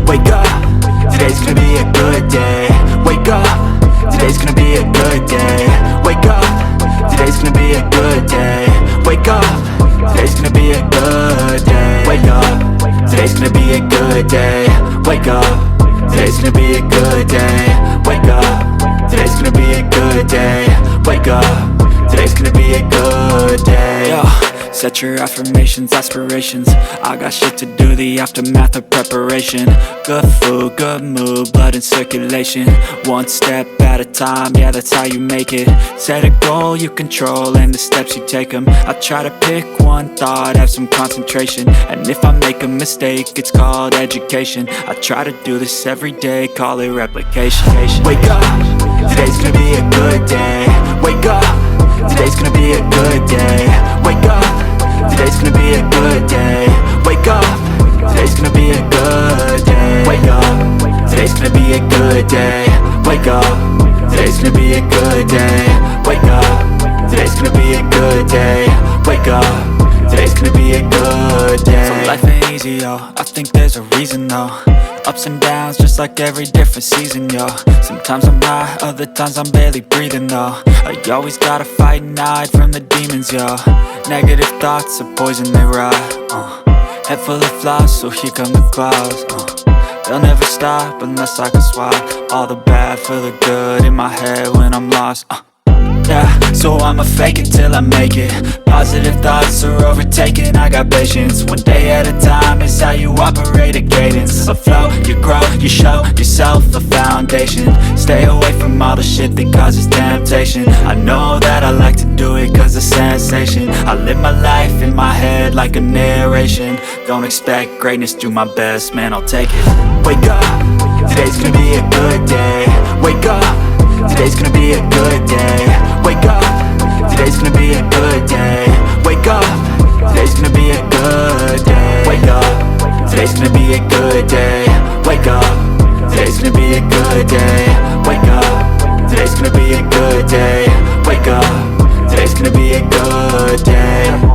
Wake up, today's gonna be a good day. Wake up, today's gonna be a good day. Wake up, today's gonna be a good day. Wake up, today's gonna be a good day. Wake up, today's gonna be a good day. Wake up, today's gonna be a good day. Wake up, today's gonna be a good day. Wake up, today's gonna be a good day. Yo, set your affirmations, aspirations. I got shit to do, the aftermath of preparation. Good food, good mood, blood in circulation. One step at a time, yeah, that's how you make it. Set a goal you control and the steps you take them. I try to pick one thought, have some concentration. And if I make a mistake, it's called education. I try to do this every day, call it replication. Wake up, today's gonna be a good day. Wake up, today's gonna be a good day. Wake up, today's gonna be a good day. Wake up, today's gonna be a good day. Wake up, today's gonna be a good day. Wake up, today's gonna be a good day. Wake up, today's gonna be a good day. Wake up, today's gonna be a good day. So life ain't easy, yo, I think there's a reason though. Ups and downs, just like every different season, yo. Sometimes I'm high, other times I'm barely breathing, though. I always gotta fight and hide from the demons, yo. Negative thoughts are poison, they rot. Head full of flies, so here come the clouds. They'll never stop unless I can swap all the bad for the good in my head when I'm lost. Yeah, so I'ma fake it till I make it. Positive thoughts are overtaken, I got patience. One day at a time is how you operate a cadence. A flow, you grow, you show yourself a foundation. Stay away from all the shit that causes temptation. I know that I like to do it cause it's sensation. I live my life in my head like a narration. Don't expect greatness, do my best, man, I'll take it. Wake up, today's gonna be a good day. Wake up, today's gonna be a good day. Wake up, today's gonna be a good day. Wake up, today's gonna be a good day. Wake up, today's gonna be a good day. Wake up, today's gonna be a good day. Wake up, today's gonna be a good day. Wake up, today's gonna be a good day.